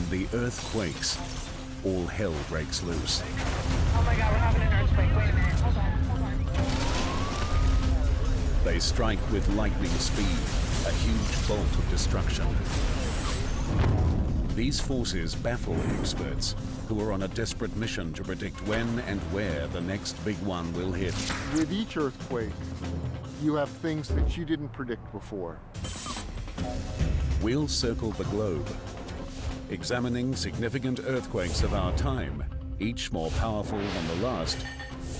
the earth quakes, all hell breaks loose. Oh my God, we're having an earthquake. Wait a minute. Hold on. They strike with lightning speed, a huge bolt of destruction. These forces baffle experts who are on a desperate mission to predict when and where the next big one will hit. With each earthquake, you have things that you didn't predict before. We'll circle the globe, examining significant earthquakes of our time, each more powerful than the last,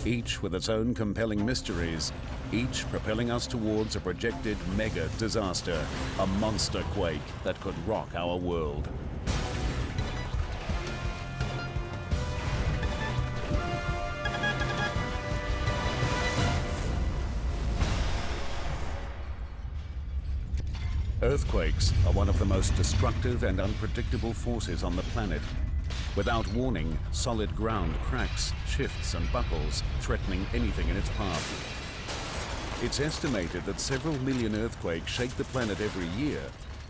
each with its own compelling mysteries, each propelling us towards a projected mega disaster, a monster quake that could rock our world. Earthquakes are one of the most destructive and unpredictable forces on the planet. Without warning, solid ground cracks, shifts and buckles, threatening anything in its path. It's estimated that several million earthquakes shake the planet every year.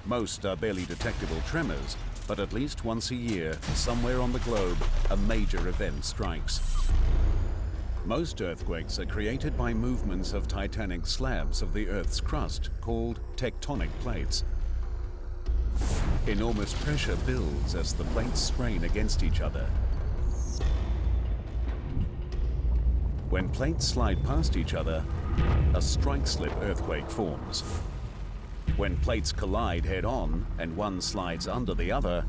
Most are barely detectable tremors, but at least once a year, somewhere on the globe, a major event strikes. Most earthquakes are created by movements of titanic slabs of the Earth's crust, called tectonic plates. Enormous pressure builds as the plates strain against each other. When plates slide past each other, a strike-slip earthquake forms. When plates collide head-on and one slides under the other,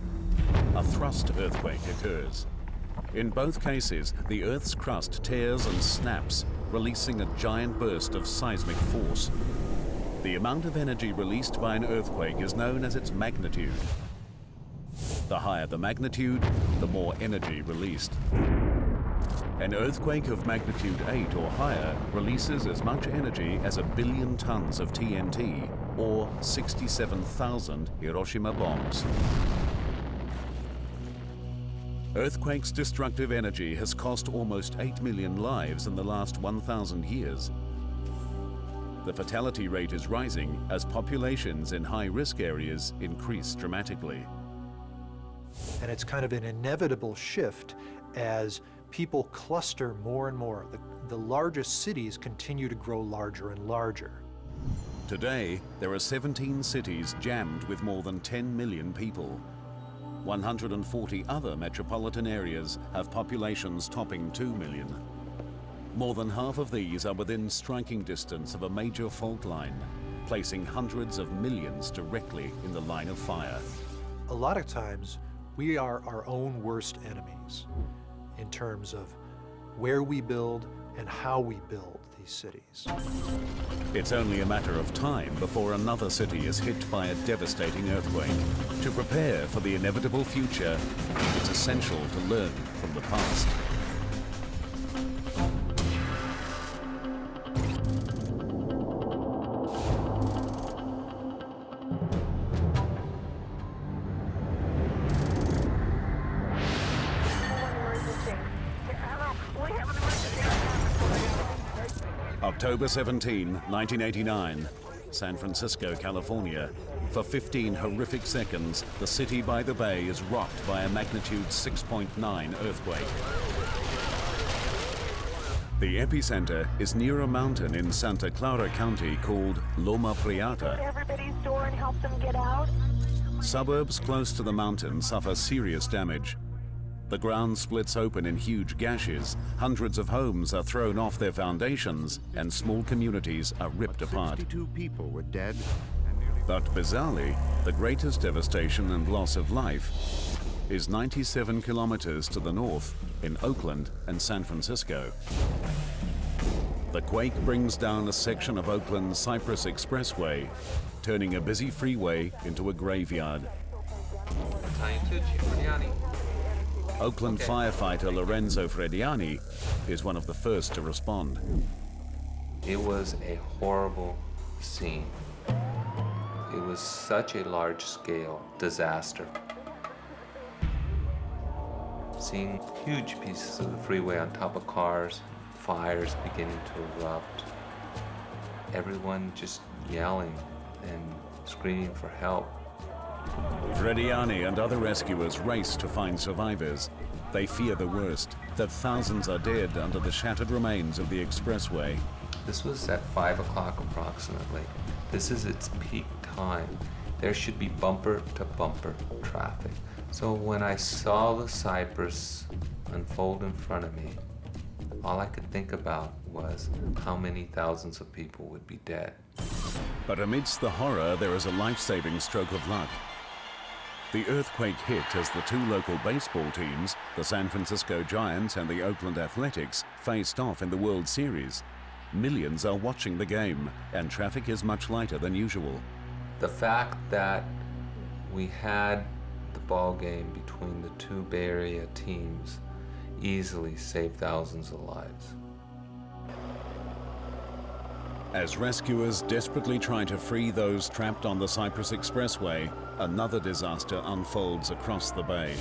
a thrust earthquake occurs. In both cases, the Earth's crust tears and snaps, releasing a giant burst of seismic force. The amount of energy released by an earthquake is known as its magnitude. The higher the magnitude, the more energy released. An earthquake of magnitude 8 or higher releases as much energy as 1 billion tons of TNT, or 67,000 Hiroshima bombs. Earthquakes' destructive energy has cost almost 8 million lives in the last 1,000 years. The fatality rate is rising as populations in high-risk areas increase dramatically. And it's kind of an inevitable shift as people cluster more and more. The largest cities continue to grow larger and larger. Today, there are 17 cities jammed with more than 10 million people. 140 other metropolitan areas have populations topping 2 million. More than half of these are within striking distance of a major fault line, placing hundreds of millions directly in the line of fire. A lot of times, we are our own worst enemies in terms of where we build and how we build these cities. It's only a matter of time before another city is hit by a devastating earthquake. To prepare for the inevitable future, it's essential to learn from the past. October 17, 1989, San Francisco, California. For 15 horrific seconds, the city by the bay is rocked by a magnitude 6.9 earthquake. The epicenter is near a mountain in Santa Clara County called Loma Prieta. Everybody's door and help them get out. Suburbs close to the mountain suffer serious damage. The ground splits open in huge gashes, hundreds of homes are thrown off their foundations, and small communities are ripped apart. 62 people were dead. But bizarrely, the greatest devastation and loss of life is 97 kilometers to the north in Oakland and San Francisco. The quake brings down a section of Oakland's Cypress Expressway, turning a busy freeway into a graveyard. Oakland firefighter Lorenzo Frediani is one of the first to respond. It was a horrible scene. It was such a large-scale disaster. Seeing huge pieces of the freeway on top of cars, fires beginning to erupt, everyone just yelling and screaming for help. Frediani and other rescuers race to find survivors. They fear the worst, that thousands are dead under the shattered remains of the expressway. This was at 5 o'clock approximately. This is its peak time. There should be bumper-to-bumper traffic. So when I saw the Cypress unfold in front of me, all I could think about was how many thousands of people would be dead. But amidst the horror, there is a life-saving stroke of luck. The earthquake hit as the two local baseball teams, the San Francisco Giants and the Oakland Athletics, faced off in the World Series. Millions are watching the game, and traffic is much lighter than usual. The fact that we had the ball game between the two Bay Area teams easily saved thousands of lives. As rescuers desperately try to free those trapped on the Cypress Expressway, another disaster unfolds across the bay.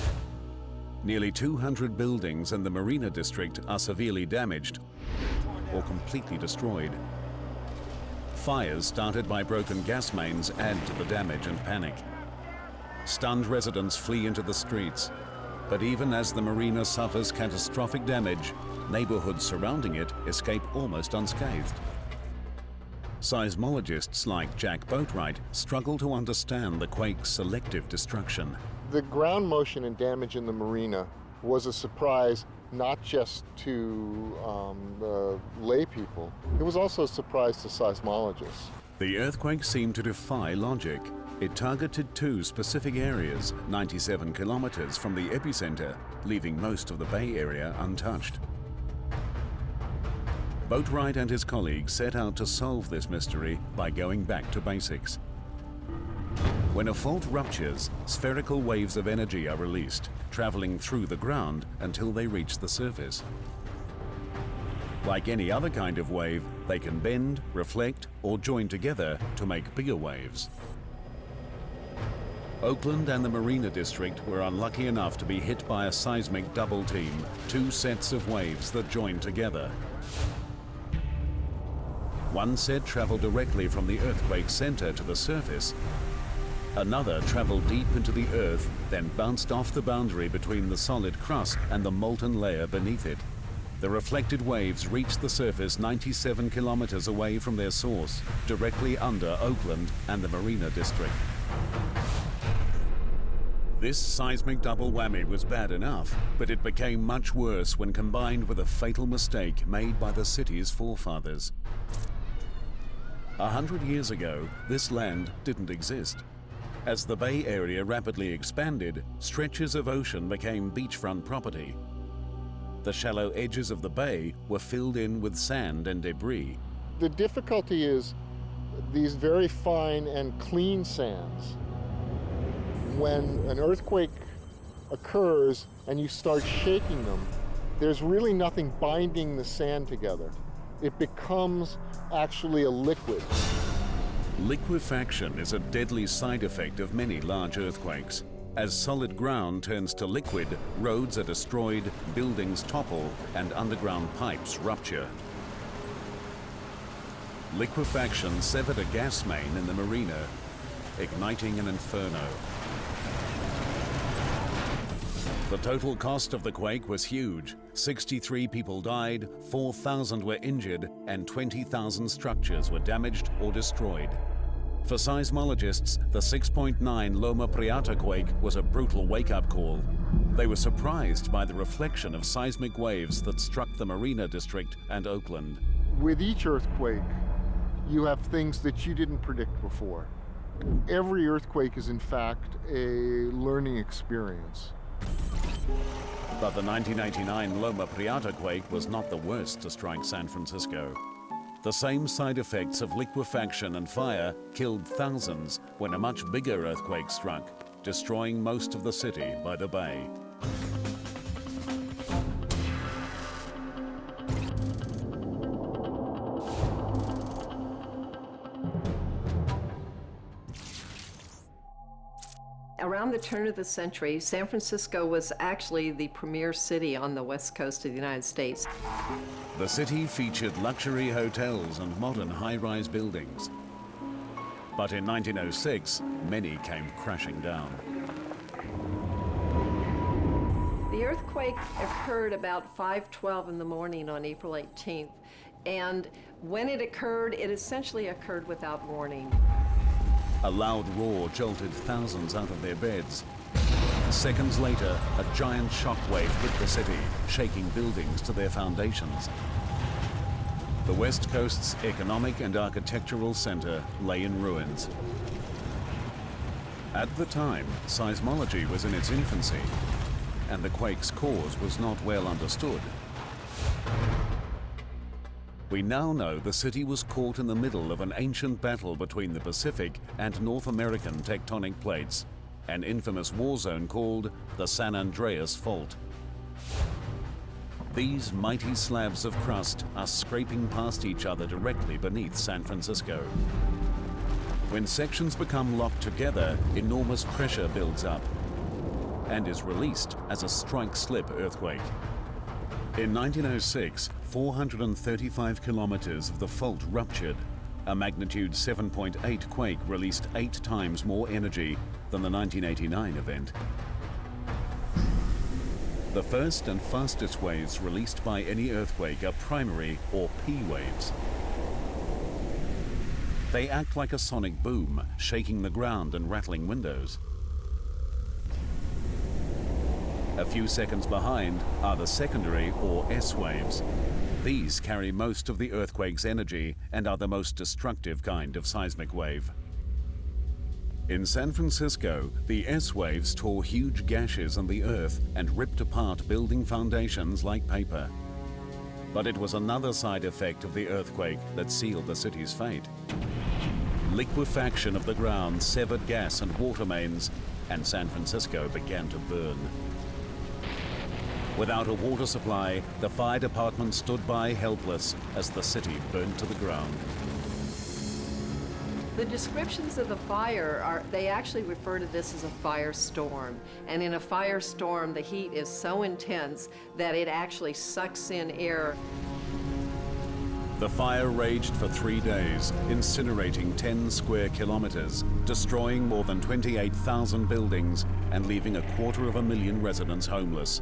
Nearly 200 buildings in the Marina District are severely damaged or completely destroyed. Fires started by broken gas mains add to the damage and panic. Stunned residents flee into the streets. But even as the marina suffers catastrophic damage, neighborhoods surrounding it escape almost unscathed. Seismologists like Jack Boatwright struggle to understand the quake's selective destruction. The ground motion and damage in the marina was a surprise not just to the lay people, it was also a surprise to seismologists. The earthquake seemed to defy logic. It targeted two specific areas, 97 kilometers from the epicenter, leaving most of the Bay Area untouched. Boatwright and his colleagues set out to solve this mystery by going back to basics. When a fault ruptures, spherical waves of energy are released, traveling through the ground until they reach the surface. Like any other kind of wave, they can bend, reflect, or join together to make bigger waves. Oakland and the Marina District were unlucky enough to be hit by a seismic double team, two sets of waves that joined together. One set traveled directly from the earthquake center to the surface. Another traveled deep into the earth, then bounced off the boundary between the solid crust and the molten layer beneath it. The reflected waves reached the surface 97 kilometers away from their source, directly under Oakland and the Marina District. This seismic double whammy was bad enough, but it became much worse when combined with a fatal mistake made by the city's forefathers. 100 years ago, this land didn't exist. As the Bay Area rapidly expanded, stretches of ocean became beachfront property. The shallow edges of the bay were filled in with sand and debris. The difficulty is these very fine and clean sands. When an earthquake occurs and you start shaking them, there's really nothing binding the sand together. It becomes actually a liquid. Liquefaction is a deadly side effect of many large earthquakes. As solid ground turns to liquid, roads are destroyed, buildings topple, and underground pipes rupture. Liquefaction severed a gas main in the marina, igniting an inferno. The total cost of the quake was huge. 63 people died, 4,000 were injured, and 20,000 structures were damaged or destroyed. For seismologists, the 6.9 Loma Prieta quake was a brutal wake-up call. They were surprised by the reflection of seismic waves that struck the Marina District and Oakland. With each earthquake, you have things that you didn't predict before. Every earthquake is, in fact, a learning experience. But the 1989 Loma Prieta quake was not the worst to strike San Francisco. The same side effects of liquefaction and fire killed thousands when a much bigger earthquake struck, destroying most of the city by the bay. Around the turn of the century, San Francisco was actually the premier city on the west coast of the United States. The city featured luxury hotels and modern high-rise buildings. But in 1906, many came crashing down. The earthquake occurred about 5:12 in the morning on April 18th. And when it occurred, it essentially occurred without warning. A loud roar jolted thousands out of their beds. Seconds later, a giant shockwave hit the city, shaking buildings to their foundations. The West Coast's economic and architectural center lay in ruins. At the time, seismology was in its infancy, and the quake's cause was not well understood. We now know the city was caught in the middle of an ancient battle between the Pacific and North American tectonic plates, an infamous war zone called the San Andreas Fault. These mighty slabs of crust are scraping past each other directly beneath San Francisco. When sections become locked together, enormous pressure builds up and is released as a strike-slip earthquake. In 1906, 435 kilometers of the fault ruptured. A magnitude 7.8 quake released 8 times more energy than the 1989 event. The first and fastest waves released by any earthquake are primary or P waves. They act like a sonic boom, shaking the ground and rattling windows. A few seconds behind are the secondary or S waves. These carry most of the earthquake's energy and are the most destructive kind of seismic wave. In San Francisco, the S waves tore huge gashes in the earth and ripped apart building foundations like paper. But it was another side effect of the earthquake that sealed the city's fate. Liquefaction of the ground severed gas and water mains, and San Francisco began to burn. Without a water supply, the fire department stood by helpless as the city burned to the ground. The descriptions of the fire they actually refer to this as a firestorm. And in a firestorm, the heat is so intense that it actually sucks in air. The fire raged for 3 days, incinerating 10 square kilometers, destroying more than 28,000 buildings and leaving 250,000 residents homeless.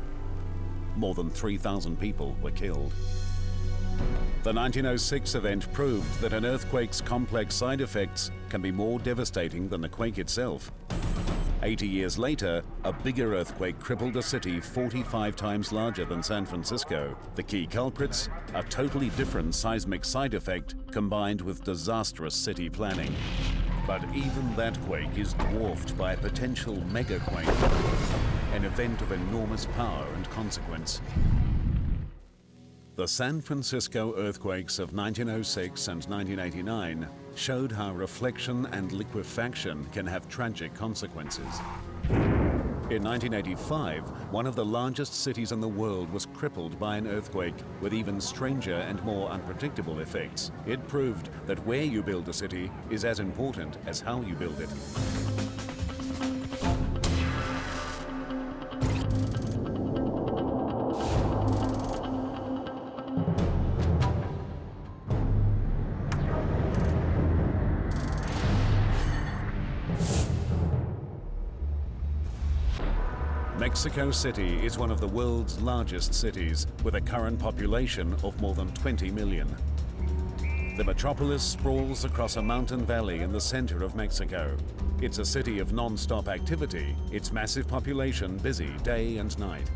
More than 3,000 people were killed. The 1906 event proved that an earthquake's complex side effects can be more devastating than the quake itself. 80 years later, a bigger earthquake crippled a city 45 times larger than San Francisco. The key culprits, a totally different seismic side effect combined with disastrous city planning. But even that quake is dwarfed by a potential mega-quake, an event of enormous power and consequence. The San Francisco earthquakes of 1906 and 1989 showed how reflection and liquefaction can have tragic consequences. In 1985, one of the largest cities in the world was crippled by an earthquake with even stranger and more unpredictable effects. It proved that where you build a city is as important as how you build it. Mexico City is one of the world's largest cities, with a current population of more than 20 million. The metropolis sprawls across a mountain valley in the center of Mexico. It's a city of non-stop activity, its massive population busy day and night.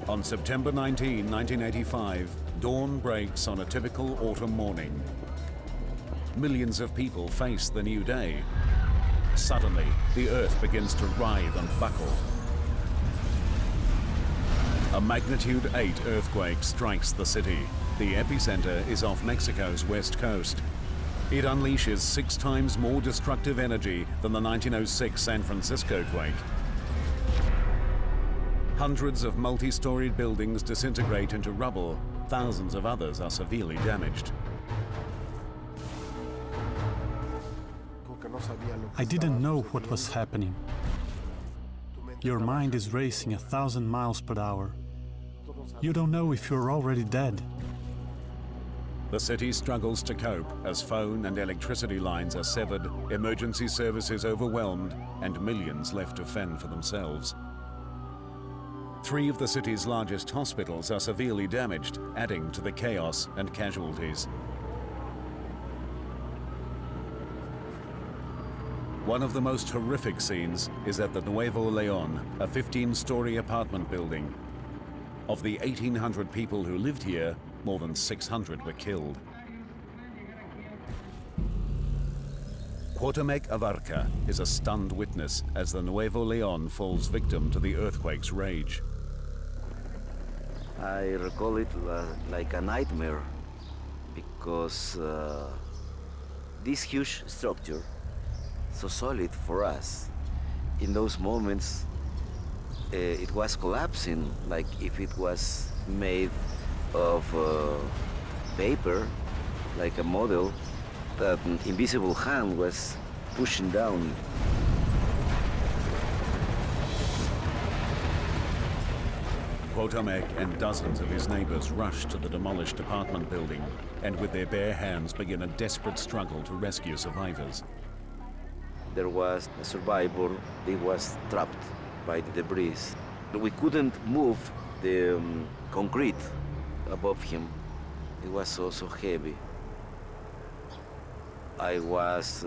On September 19, 1985, dawn breaks on a typical autumn morning. Millions of people face the new day. Suddenly, the earth begins to writhe and buckle. A magnitude 8 earthquake strikes the city. The epicenter is off Mexico's west coast. It unleashes 6 times more destructive energy than the 1906 San Francisco quake. Hundreds of multi-storied buildings disintegrate into rubble. Thousands of others are severely damaged. I didn't know what was happening. Your mind is racing 1,000 miles per hour. You don't know if you're already dead. The city struggles to cope as phone and electricity lines are severed, emergency services overwhelmed, and millions left to fend for themselves. 3 of the city's largest hospitals are severely damaged, adding to the chaos and casualties. One of the most horrific scenes is at the Nuevo León, a 15-story apartment building. Of the 1,800 people who lived here, more than 600 were killed. Cuauhtémoc Abarca is a stunned witness as the Nuevo León falls victim to the earthquake's rage. I recall it like a nightmare because this huge structure, so solid for us, in those moments it was collapsing, like if it was made of paper, like a model that an invisible hand was pushing down. Cuauhtémoc and dozens of his neighbors rush to the demolished apartment building and with their bare hands begin a desperate struggle to rescue survivors. There was a survivor, he was trapped by the debris. We couldn't move the concrete above him. It was so heavy. I was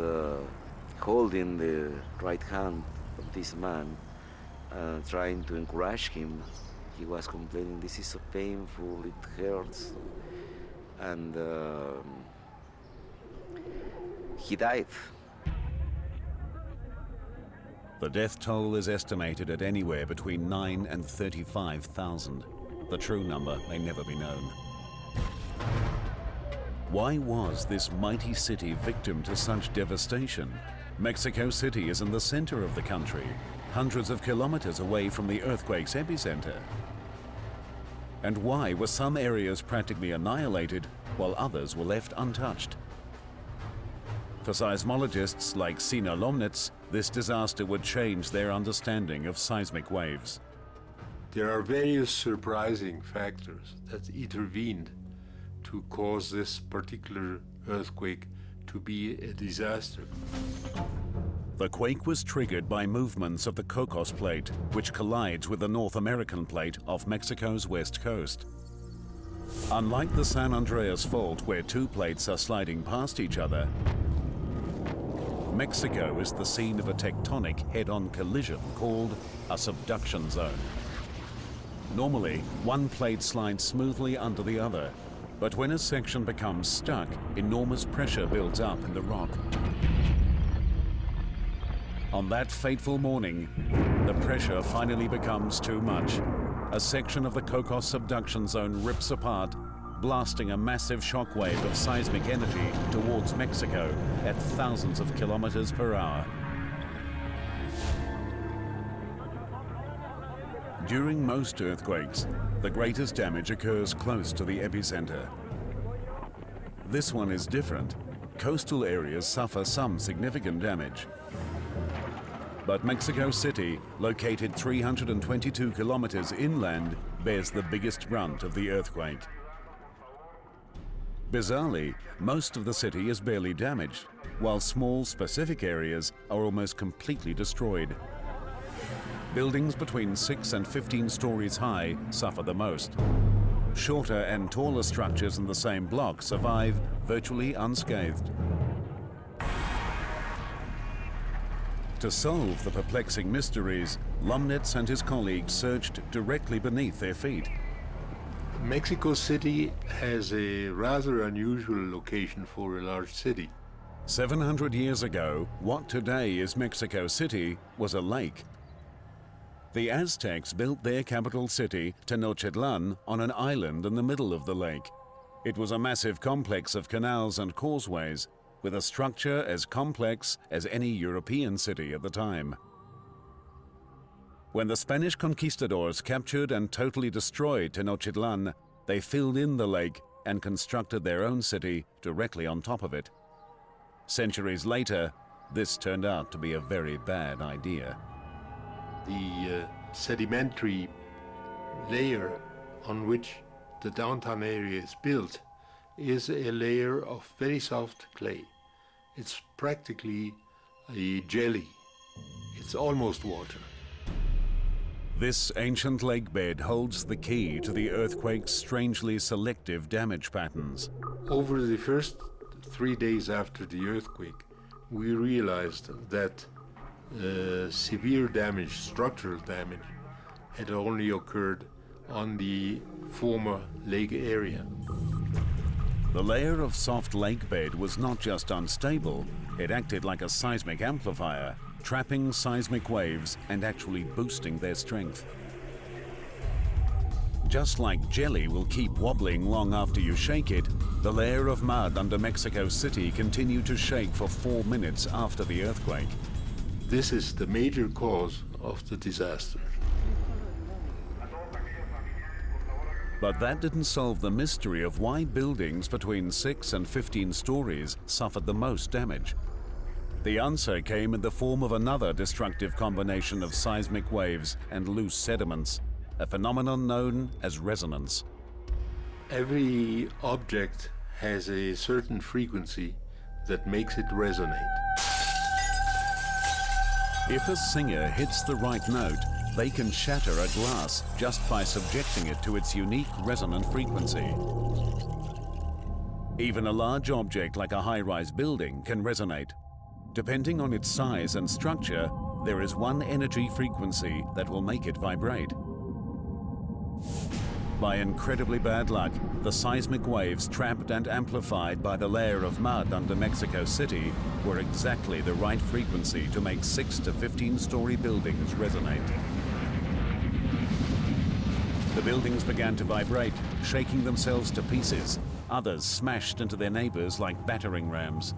holding the right hand of this man, trying to encourage him. He was complaining, "This is so painful, it hurts." And he died. The death toll is estimated at anywhere between 9 and 35,000. The true number may never be known. Why was this mighty city victim to such devastation? Mexico City is in the center of the country, hundreds of kilometers away from the earthquake's epicenter. And why were some areas practically annihilated while others were left untouched? For seismologists like Sina Lomnitz, this disaster would change their understanding of seismic waves. There are various surprising factors that intervened to cause this particular earthquake to be a disaster. The quake was triggered by movements of the Cocos Plate, which collides with the North American Plate off Mexico's west coast. Unlike the San Andreas Fault, where 2 plates are sliding past each other, Mexico is the scene of a tectonic head-on collision called a subduction zone. Normally, one plate slides smoothly under the other, but when a section becomes stuck, enormous pressure builds up in the rock. On that fateful morning, the pressure finally becomes too much. A section of the Cocos subduction zone rips apart, blasting a massive shockwave of seismic energy towards Mexico at thousands of kilometers per hour. During most earthquakes, the greatest damage occurs close to the epicenter. This one is different. Coastal areas suffer some significant damage. But Mexico City, located 322 kilometers inland, bears the biggest brunt of the earthquake. Bizarrely, most of the city is barely damaged, while small specific areas are almost completely destroyed. Buildings between 6 and 15 stories high suffer the most. Shorter and taller structures in the same block survive virtually unscathed. To solve the perplexing mysteries, Lomnitz and his colleagues searched directly beneath their feet. Mexico City has a rather unusual location for a large city. 700 years ago, what today is Mexico City was a lake. The Aztecs built their capital city, Tenochtitlan, on an island in the middle of the lake. It was a massive complex of canals and causeways, with a structure as complex as any European city at the time. When the Spanish conquistadors captured and totally destroyed Tenochtitlan, they filled in the lake and constructed their own city directly on top of it. Centuries later, this turned out to be a very bad idea. The sedimentary layer on which the downtown area is built is a layer of very soft clay. It's practically a jelly. It's almost water. This ancient lake bed holds the key to the earthquake's strangely selective damage patterns. Over the first 3 days after the earthquake, we realized that severe damage, structural damage, had only occurred on the former lake area. The layer of soft lake bed was not just unstable, it acted like a seismic amplifier, trapping seismic waves and actually boosting their strength. Just like jelly will keep wobbling long after you shake it, the layer of mud under Mexico City continued to shake for 4 minutes after the earthquake. This is the major cause of the disaster. But that didn't solve the mystery of why buildings between 6 and 15 stories suffered the most damage. The answer came in the form of another destructive combination of seismic waves and loose sediments, a phenomenon known as resonance. Every object has a certain frequency that makes it resonate. If a singer hits the right note, they can shatter a glass just by subjecting it to its unique resonant frequency. Even a large object like a high-rise building can resonate. Depending on its size and structure, there is one energy frequency that will make it vibrate. By incredibly bad luck, the seismic waves trapped and amplified by the layer of mud under Mexico City were exactly the right frequency to make 6 to 15-story buildings resonate. The buildings began to vibrate, shaking themselves to pieces. Others smashed into their neighbors like battering rams.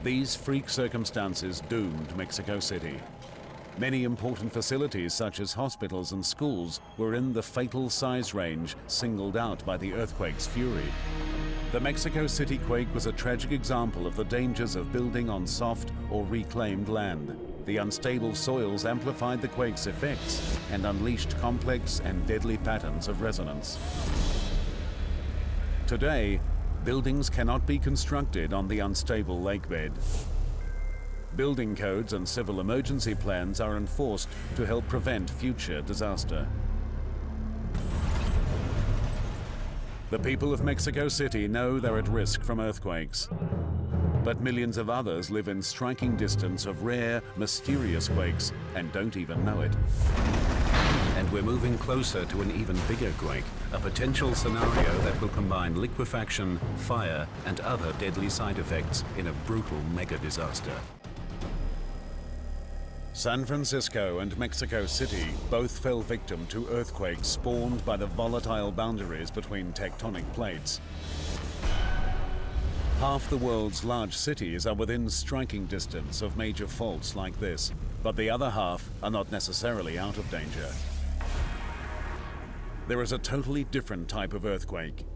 These freak circumstances doomed Mexico City. Many important facilities such as hospitals and schools were in the fatal size range singled out by the earthquake's fury. The Mexico City quake was a tragic example of the dangers of building on soft or reclaimed land. The unstable soils amplified the quake's effects and unleashed complex and deadly patterns of resonance. Today, buildings cannot be constructed on the unstable lakebed. Building codes and civil emergency plans are enforced to help prevent future disaster. The people of Mexico City know they're at risk from earthquakes, but millions of others live in striking distance of rare, mysterious quakes and don't even know it. And we're moving closer to an even bigger quake, a potential scenario that will combine liquefaction, fire, and other deadly side effects in a brutal mega disaster. San Francisco and Mexico City both fell victim to earthquakes spawned by the volatile boundaries between tectonic plates. Half the world's large cities are within striking distance of major faults like this, but the other half are not necessarily out of danger. There is a totally different type of earthquake.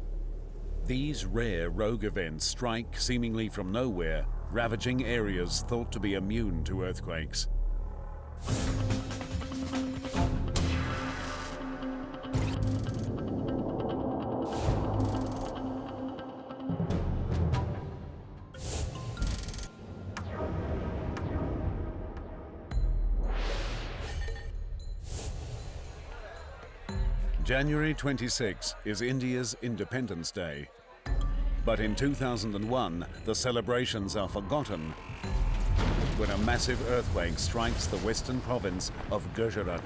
These rare rogue events strike seemingly from nowhere, ravaging areas thought to be immune to earthquakes. January 26 is India's Independence Day. But in 2001, the celebrations are forgotten when a massive earthquake strikes the western province of Gujarat.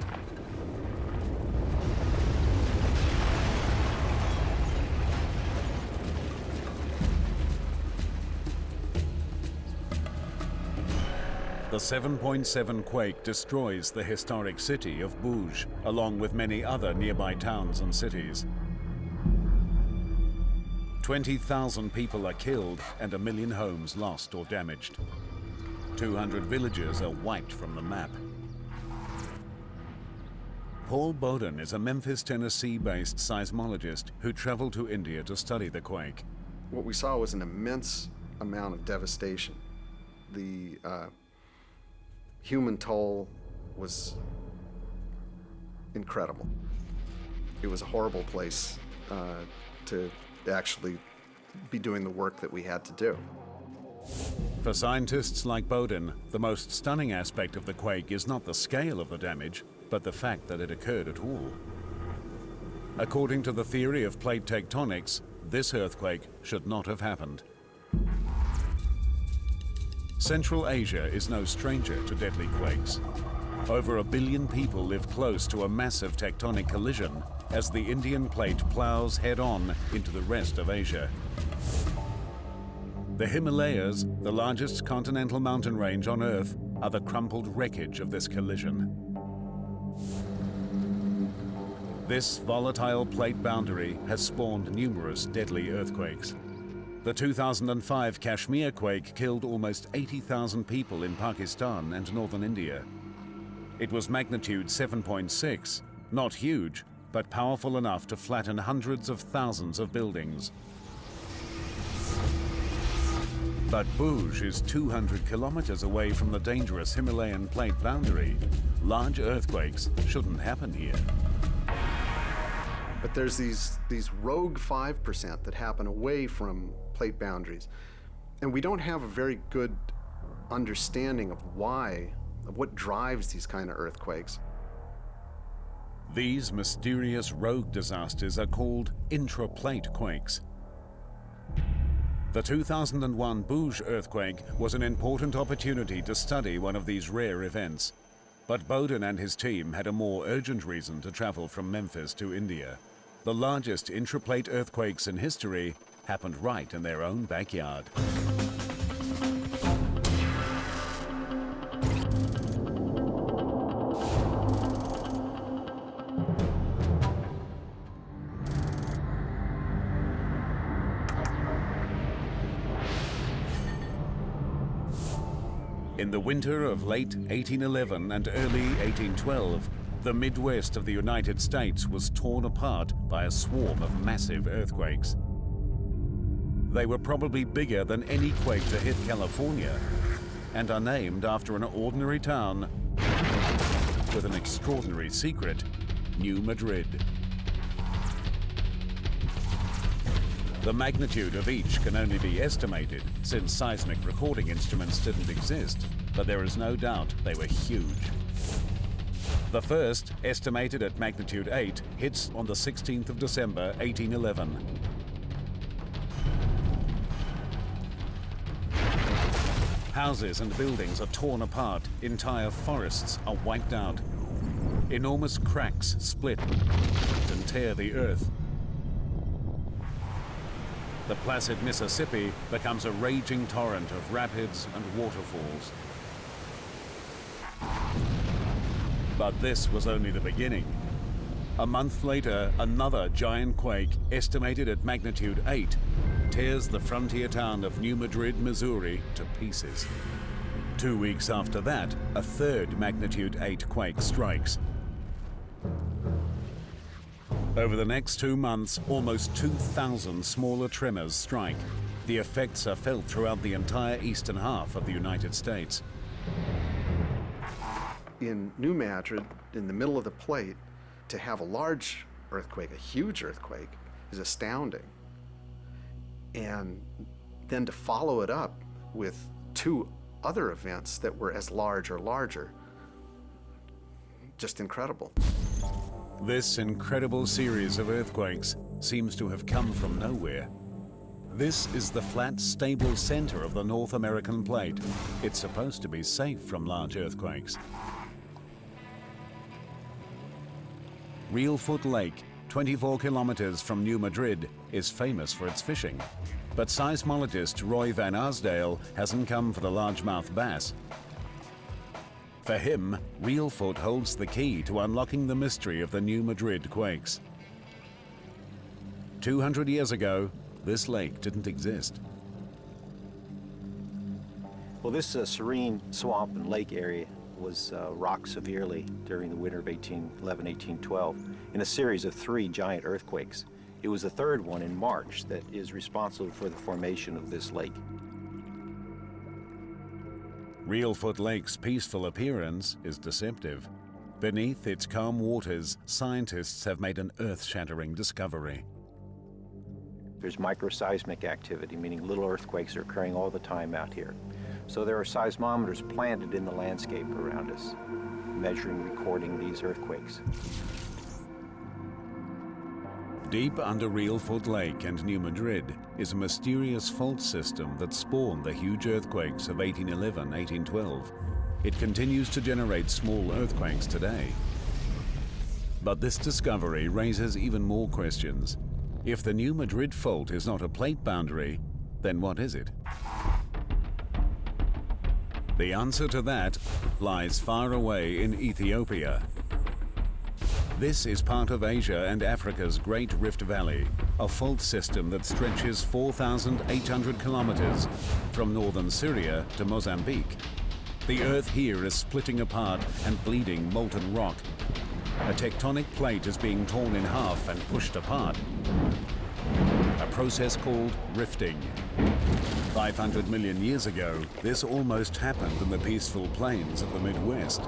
The 7.7 quake destroys the historic city of Bhuj, along with many other nearby towns and cities. 20,000 people are killed and 1 million homes lost or damaged. 200 villages are wiped from the map. Paul Bowden is a Memphis, Tennessee-based seismologist who traveled to India to study the quake. What we saw was an immense amount of devastation. The human toll was incredible. It was a horrible place to actually be doing the work that we had to do. For scientists like Bowden, the most stunning aspect of the quake is not the scale of the damage, but the fact that it occurred at all. According to the theory of plate tectonics, this earthquake should not have happened. Central Asia is no stranger to deadly quakes. Over 1 billion people live close to a massive tectonic collision as the Indian plate plows head-on into the rest of Asia. The Himalayas, the largest continental mountain range on Earth, are the crumpled wreckage of this collision. This volatile plate boundary has spawned numerous deadly earthquakes. The 2005 Kashmir quake killed almost 80,000 people in Pakistan and northern India. It was magnitude 7.6, not huge, but powerful enough to flatten hundreds of thousands of buildings. But Bhuj is 200 kilometers away from the dangerous Himalayan plate boundary. Large earthquakes shouldn't happen here. But there's these rogue 5% that happen away from plate boundaries. And we don't have a very good understanding of what drives these kind of earthquakes. These mysterious rogue disasters are called intraplate quakes. The 2001 Bhuj earthquake was an important opportunity to study one of these rare events. But Bowden and his team had a more urgent reason to travel from Memphis to India. The largest intraplate earthquakes in history happened right in their own backyard. In the winter of late 1811 and early 1812, the Midwest of the United States was torn apart by a swarm of massive earthquakes. They were probably bigger than any quake to hit California and are named after an ordinary town with an extraordinary secret, New Madrid. The magnitude of each can only be estimated since seismic recording instruments didn't exist, but there is no doubt they were huge. The first, estimated at magnitude 8, hits on the 16th of December, 1811. Houses and buildings are torn apart, entire forests are wiped out. Enormous cracks split and tear the earth. The placid Mississippi becomes a raging torrent of rapids and waterfalls. But this was only the beginning. A month later, another giant quake, estimated at magnitude 8, tears the frontier town of New Madrid, Missouri, to pieces. 2 weeks after that, a third magnitude 8 quake strikes. Over the next 2 months, almost 2,000 smaller tremors strike. The effects are felt throughout the entire eastern half of the United States. In New Madrid, in the middle of the plate, to have a large earthquake, a huge earthquake, is astounding. And then to follow it up with 2 other events that were as large or larger, just incredible. This incredible series of earthquakes seems to have come from nowhere. This is the flat, stable center of the North American plate. It's supposed to be safe from large earthquakes. Reelfoot Lake, 24 kilometers from New Madrid, is famous for its fishing. But seismologist Roy Van Arsdale hasn't come for the largemouth bass. For him, Reelfoot holds the key to unlocking the mystery of the New Madrid quakes. 200 years ago, this lake didn't exist. Well, this serene swamp and lake area was rocked severely during the winter of 1811-1812 in a series of 3 giant earthquakes. It was the third one in March that is responsible for the formation of this lake. Reelfoot Lake's peaceful appearance is deceptive. Beneath its calm waters, scientists have made an earth-shattering discovery. There's microseismic activity, meaning little earthquakes are occurring all the time out here. So there are seismometers planted in the landscape around us, measuring, recording these earthquakes. Deep under Real Foot Lake and New Madrid is a mysterious fault system that spawned the huge earthquakes of 1811, 1812. It continues to generate small earthquakes today. But this discovery raises even more questions. If the New Madrid fault is not a plate boundary, then what is it? The answer to that lies far away in Ethiopia. This is part of Asia and Africa's Great Rift Valley, a fault system that stretches 4,800 kilometers from northern Syria to Mozambique. The earth here is splitting apart and bleeding molten rock. A tectonic plate is being torn in half and pushed apart, a process called rifting. 500 million years ago, this almost happened in the peaceful plains of the Midwest.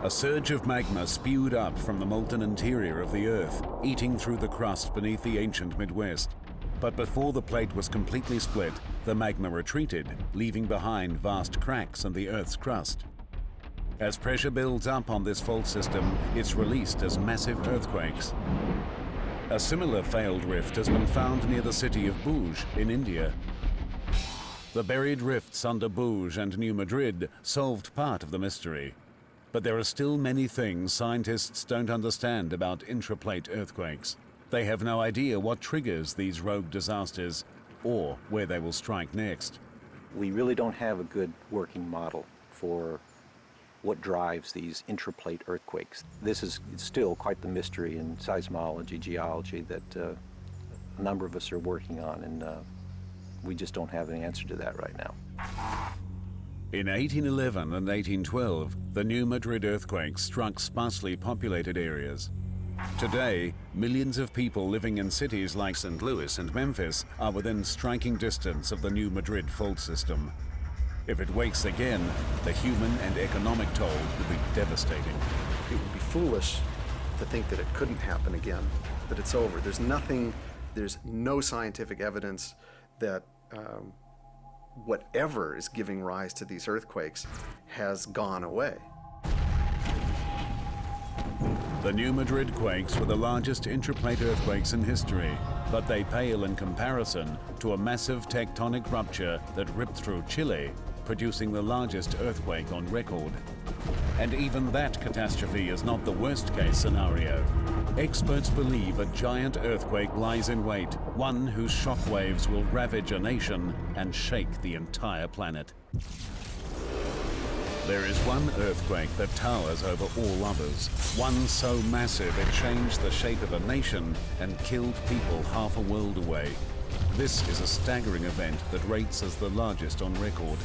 A surge of magma spewed up from the molten interior of the Earth, eating through the crust beneath the ancient Midwest. But before the plate was completely split, the magma retreated, leaving behind vast cracks in the Earth's crust. As pressure builds up on this fault system, it's released as massive earthquakes. A similar failed rift has been found near the city of Bhuj in India. The buried rifts under Bhuj and New Madrid solved part of the mystery. But there are still many things scientists don't understand about intraplate earthquakes. They have no idea what triggers these rogue disasters or where they will strike next. We really don't have a good working model for what drives these intraplate earthquakes. This is still quite the mystery in seismology, geology that a number of us are working on, and we just don't have an answer to that right now. In 1811 and 1812, the New Madrid earthquakes struck sparsely populated areas. Today, millions of people living in cities like St. Louis and Memphis are within striking distance of the New Madrid fault system. If it wakes again, the human and economic toll will be devastating. It would be foolish to think that it couldn't happen again, that it's over. There's no scientific evidence that whatever is giving rise to these earthquakes has gone away. The New Madrid quakes were the largest intraplate earthquakes in history, but they pale in comparison to a massive tectonic rupture that ripped through Chile, producing the largest earthquake on record. And even that catastrophe is not the worst-case scenario. Experts believe a giant earthquake lies in wait, one whose shockwaves will ravage a nation and shake the entire planet. There is one earthquake that towers over all others, one so massive it changed the shape of a nation and killed people half a world away. This is a staggering event that rates as the largest on record.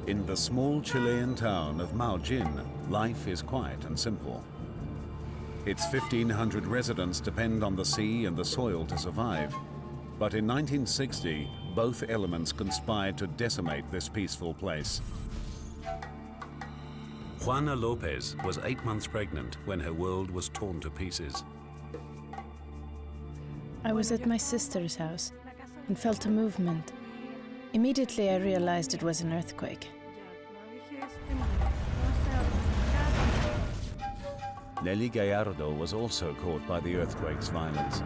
In the small Chilean town of Maullín, life is quiet and simple. Its 1,500 residents depend on the sea and the soil to survive. But in 1960, both elements conspired to decimate this peaceful place. Juana Lopez was 8 months pregnant when her world was torn to pieces. I was at my sister's house and felt a movement. Immediately I realized it was an earthquake. Nelly Gallardo was also caught by the earthquake's violence.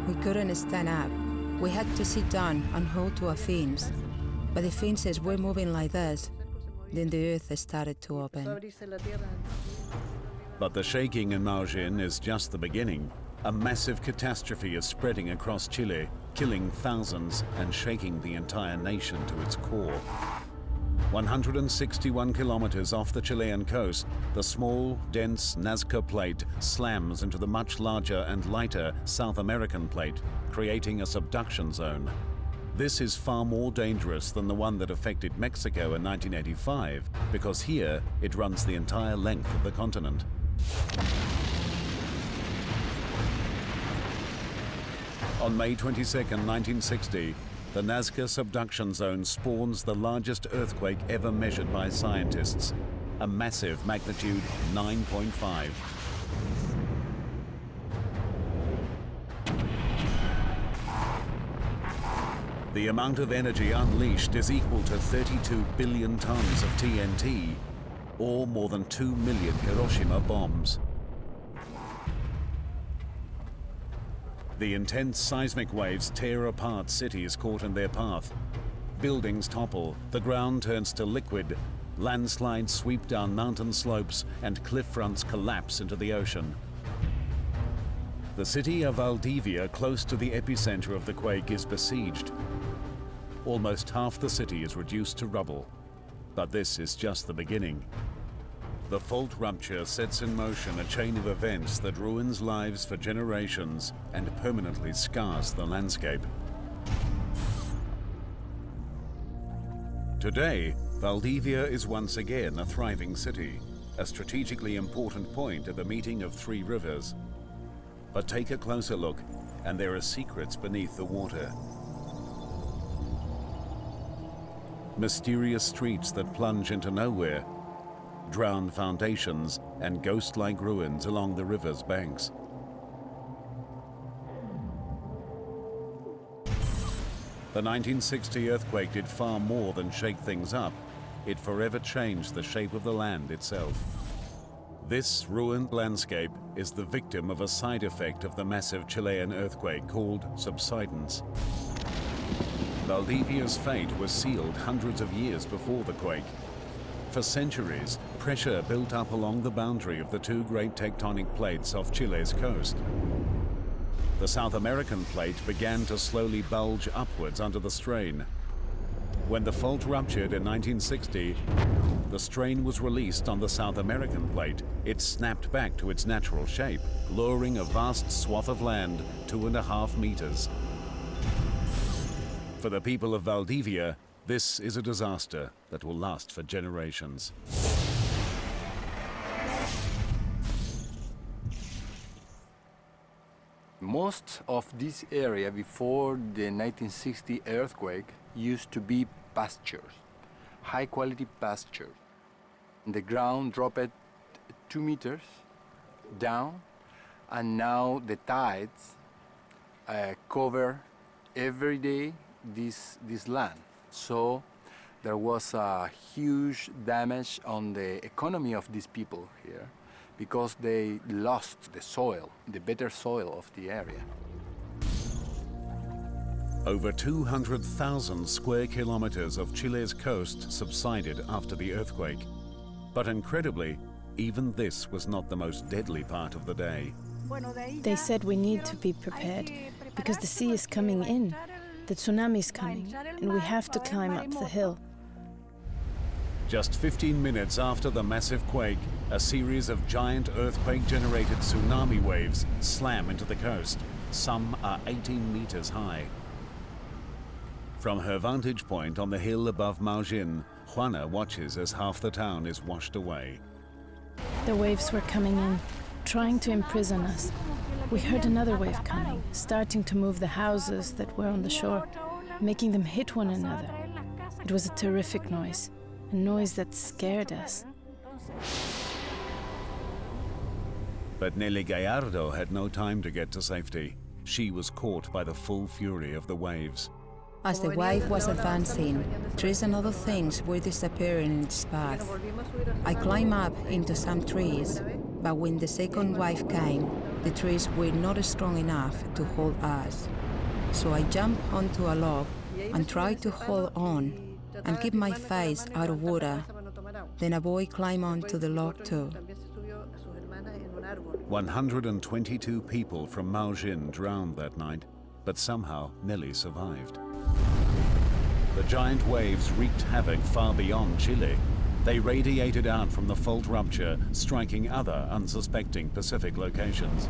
We couldn't stand up. We had to sit down and hold to a fence. But the fences were moving like this. Then the earth started to open. But the shaking in Maullín is just the beginning. A massive catastrophe is spreading across Chile, killing thousands and shaking the entire nation to its core. 161 kilometers off the Chilean coast, the small, dense Nazca Plate slams into the much larger and lighter South American plate, creating a subduction zone. This is far more dangerous than the one that affected Mexico in 1985, because here it runs the entire length of the continent. On May 22, 1960, the Nazca subduction zone spawns the largest earthquake ever measured by scientists, a massive magnitude 9.5. The amount of energy unleashed is equal to 32 billion tons of TNT, or more than 2 million Hiroshima bombs. The intense seismic waves tear apart cities caught in their path. Buildings topple, the ground turns to liquid, landslides sweep down mountain slopes, and cliff fronts collapse into the ocean. The city of Valdivia, close to the epicenter of the quake, is besieged. Almost half the city is reduced to rubble. But this is just the beginning. The fault rupture sets in motion a chain of events that ruins lives for generations and permanently scars the landscape. Today, Valdivia is once again a thriving city, a strategically important point at the meeting of three rivers. But take a closer look, and there are secrets beneath the water. Mysterious streets that plunge into nowhere, drowned foundations, and ghost-like ruins along the river's banks. The 1960 earthquake did far more than shake things up. It forever changed the shape of the land itself. This ruined landscape is the victim of a side effect of the massive Chilean earthquake called subsidence. Valdivia's fate was sealed hundreds of years before the quake. For centuries, pressure built up along the boundary of the two great tectonic plates off Chile's coast. The South American plate began to slowly bulge upwards under the strain. When the fault ruptured in 1960, the strain was released on the South American plate. It snapped back to its natural shape, lowering a vast swath of land 2.5 meters. For the people of Valdivia, this is a disaster that will last for generations. Most of this area before the 1960 earthquake used to be pastures, high-quality pastures. The ground dropped 2 meters down, and now the tides cover every day this land. So there was a huge damage on the economy of these people here because they lost the soil, the better soil of the area. Over 200,000 square kilometers of Chile's coast subsided after the earthquake. But incredibly, even this was not the most deadly part of the day. They said we need to be prepared because the sea is coming in, the tsunami's coming, and we have to climb up the hill. Just 15 minutes after the massive quake, a series of giant earthquake-generated tsunami waves slam into the coast. Some are 18 meters high. From her vantage point on the hill above Maujin, Juana watches as half the town is washed away. The waves were coming in, trying to imprison us. We heard another wave coming, starting to move the houses that were on the shore, making them hit one another. It was a terrific noise, a noise that scared us. But Nelly Gallardo had no time to get to safety. She was caught by the full fury of the waves. As the wave was advancing, trees and other things were disappearing in its path. I climbed up into some trees, but when the second wave came, the trees were not strong enough to hold us. So I jumped onto a log and tried to hold on and keep my face out of water. Then a boy climbed onto the log too. 122 people from Maujin drowned that night, but somehow Nelly survived. The giant waves wreaked havoc far beyond Chile. They radiated out from the fault rupture, striking other unsuspecting Pacific locations.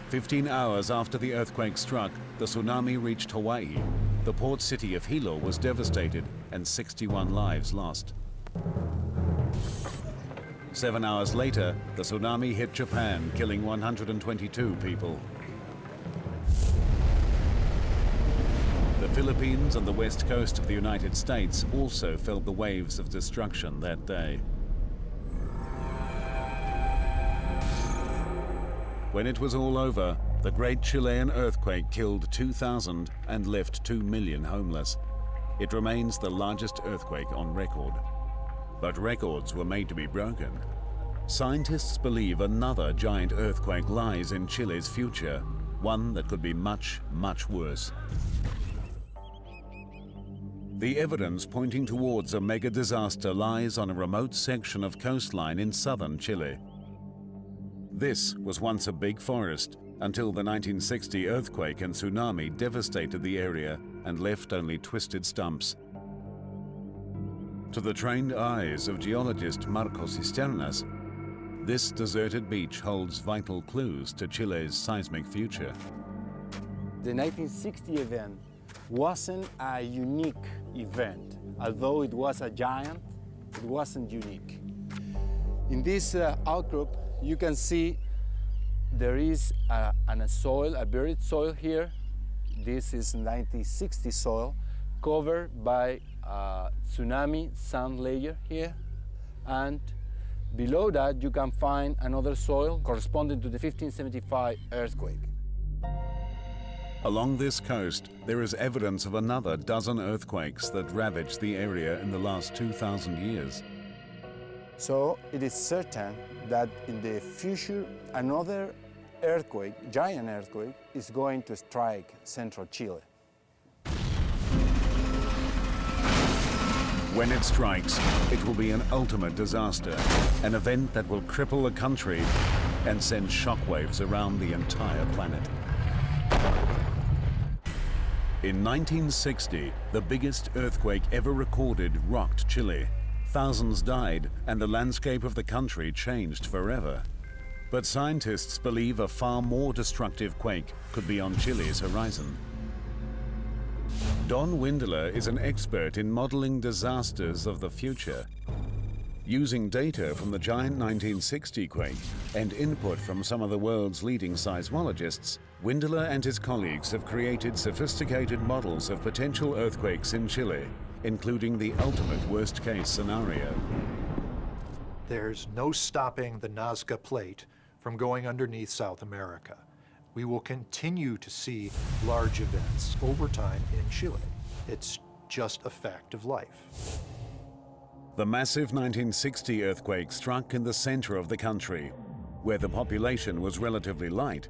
15 hours after the earthquake struck, the tsunami reached Hawaii. The port city of Hilo was devastated and 61 lives lost. 7 hours later, the tsunami hit Japan, killing 122 people. The Philippines and the west coast of the United States also felt the waves of destruction that day. When it was all over, the Great Chilean earthquake killed 2,000 and left 2 million homeless. It remains the largest earthquake on record. But records were made to be broken. Scientists believe another giant earthquake lies in Chile's future, one that could be much, much worse. The evidence pointing towards a mega disaster lies on a remote section of coastline in southern Chile. This was once a big forest until the 1960 earthquake and tsunami devastated the area and left only twisted stumps. To the trained eyes of geologist Marco Cisternas, this deserted beach holds vital clues to Chile's seismic future. The 1960 event wasn't a unique event. Although it was a giant, it wasn't unique. In this outcrop, you can see there is a buried soil here. This is 1960 soil covered by a tsunami sand layer here. And below that, you can find another soil corresponding to the 1575 earthquake. Along this coast, there is evidence of another dozen earthquakes that ravaged the area in the last 2,000 years. So it is certain that in the future, another earthquake, giant earthquake, is going to strike central Chile. When it strikes, it will be an ultimate disaster, an event that will cripple a country and send shockwaves around the entire planet. In 1960, the biggest earthquake ever recorded rocked Chile. Thousands died, and the landscape of the country changed forever. But scientists believe a far more destructive quake could be on Chile's horizon. Don Windeler is an expert in modeling disasters of the future. Using data from the giant 1960 quake and input from some of the world's leading seismologists, Windeler and his colleagues have created sophisticated models of potential earthquakes in Chile, including the ultimate worst-case scenario. There's no stopping the Nazca Plate from going underneath South America. We will continue to see large events over time in Chile. It's just a fact of life. The massive 1960 earthquake struck in the center of the country, where the population was relatively light.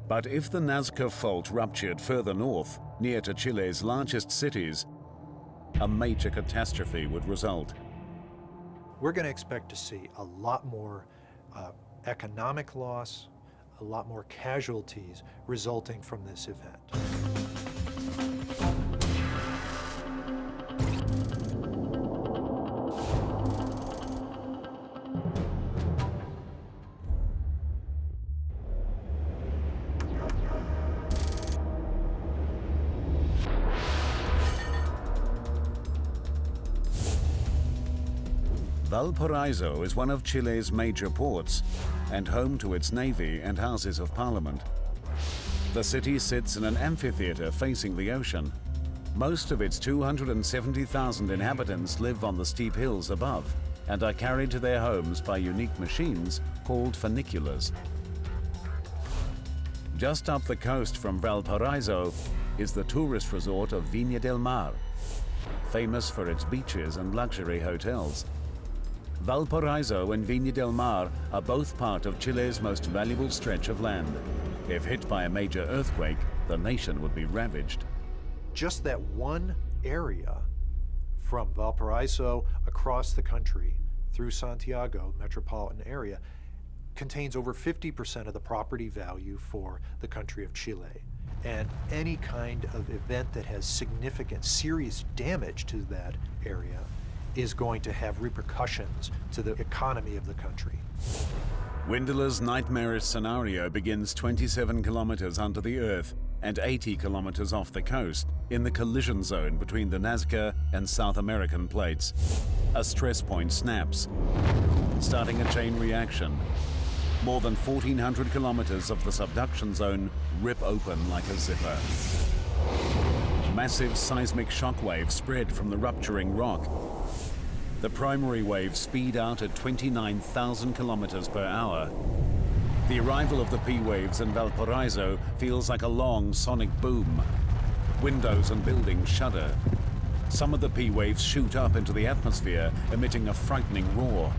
But if the Nazca Fault ruptured further north, near to Chile's largest cities, a major catastrophe would result. We're going to expect to see a lot more economic loss, a lot more casualties resulting from this event. Valparaiso is one of Chile's major ports and home to its navy and houses of parliament. The city sits in an amphitheater facing the ocean. Most of its 270,000 inhabitants live on the steep hills above and are carried to their homes by unique machines called funiculars. Just up the coast from Valparaiso is the tourist resort of Viña del Mar, famous for its beaches and luxury hotels. Valparaiso and Viña del Mar are both part of Chile's most valuable stretch of land. If hit by a major earthquake, the nation would be ravaged. Just that one area from Valparaiso across the country through Santiago metropolitan area contains over 50% of the property value for the country of Chile. And any kind of event that has significant, serious damage to that area is going to have repercussions to the economy of the country. Windeler's nightmarish scenario begins 27 kilometers under the earth and 80 kilometers off the coast in the collision zone between the Nazca and South American plates. A stress point snaps. starting a chain reaction. More than 1,400 kilometers of the subduction zone rip open like a zipper. Massive seismic shock waves spread from the rupturing rock. The primary waves speed out at 29,000 kilometers per hour. The arrival of the P waves in Valparaiso feels like a long sonic boom. Windows and buildings shudder. Some of the P waves shoot up into the atmosphere, emitting a frightening roar.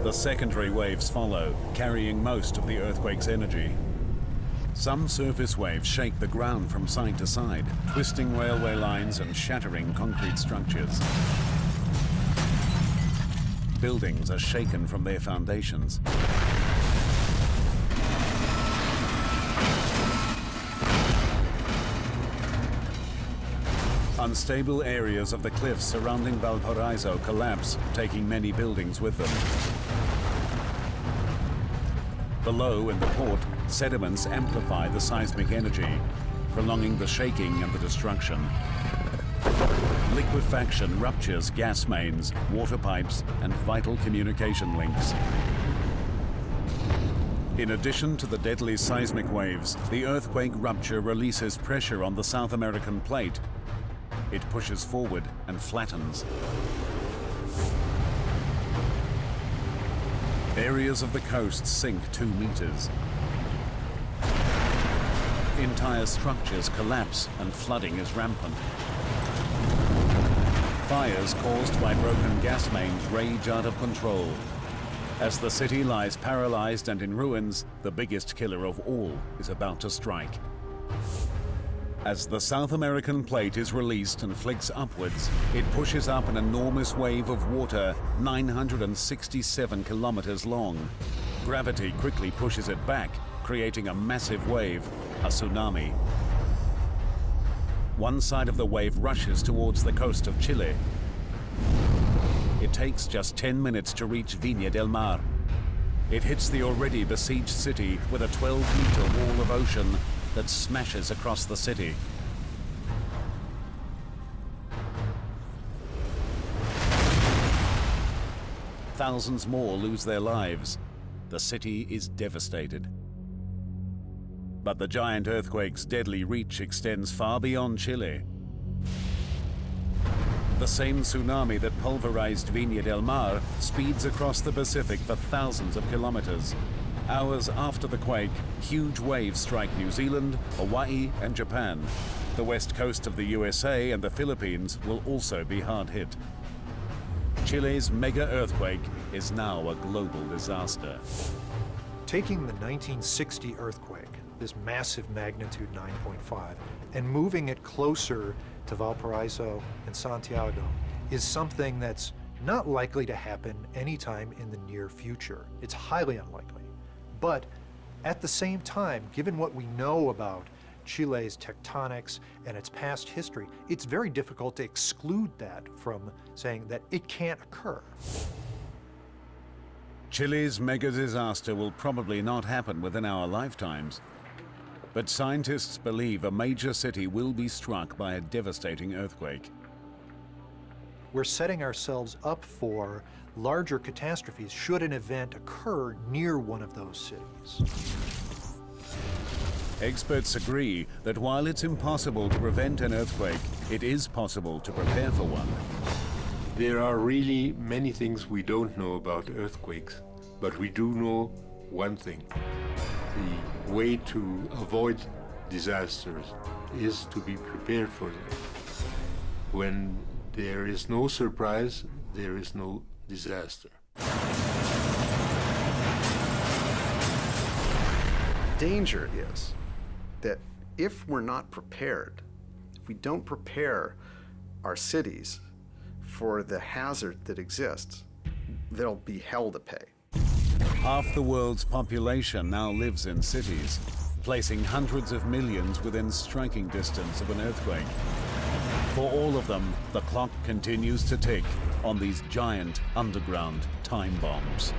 The secondary waves follow, carrying most of the earthquake's energy. Some surface waves shake the ground from side to side, twisting railway lines and shattering concrete structures. Buildings are shaken from their foundations. Unstable areas of the cliffs surrounding Valparaiso collapse, taking many buildings with them. Below in the port, sediments amplify the seismic energy, prolonging the shaking and the destruction. Liquefaction ruptures gas mains, water pipes, and vital communication links. In addition to the deadly seismic waves, the earthquake rupture releases pressure on the South American plate. It pushes forward and flattens. Areas of the coast sink 2 meters. Entire structures collapse and flooding is rampant. Fires caused by broken gas mains rage out of control. As the city lies paralyzed and in ruins, the biggest killer of all is about to strike. As the South American plate is released and flicks upwards, it pushes up an enormous wave of water 967 kilometers long. Gravity quickly pushes it back, creating a massive wave, a tsunami. One side of the wave rushes towards the coast of Chile. It takes just 10 minutes to reach Viña del Mar. It hits the already besieged city with a 12-meter wall of ocean that smashes across the city. Thousands more lose their lives. The city is devastated. But the giant earthquake's deadly reach extends far beyond Chile. The same tsunami that pulverized Viña del Mar speeds across the Pacific for thousands of kilometers. Hours after the quake, huge waves strike New Zealand, Hawaii, and Japan. The west coast of the USA and the Philippines will also be hard hit. Chile's mega earthquake is now a global disaster. Taking the 1960 earthquake, this massive magnitude 9.5, and moving it closer to Valparaiso and Santiago is something that's not likely to happen anytime in the near future. It's highly unlikely. But at the same time, given what we know about Chile's tectonics and its past history, it's very difficult to exclude that from saying that it can't occur. Chile's mega disaster will probably not happen within our lifetimes. But scientists believe a major city will be struck by a devastating earthquake. We're setting ourselves up for larger catastrophes should an event occur near one of those cities. Experts agree that while it's impossible to prevent an earthquake, it is possible to prepare for one. There are really many things we don't know about earthquakes, but we do know one thing. The way to avoid disasters is to be prepared for them. When there is no surprise, there is no disaster. Danger is that if we're not prepared, if we don't prepare our cities for the hazard that exists, there'll be hell to pay. Half the world's population now lives in cities, placing hundreds of millions within striking distance of an earthquake. For all of them, the clock continues to tick on these giant underground time bombs.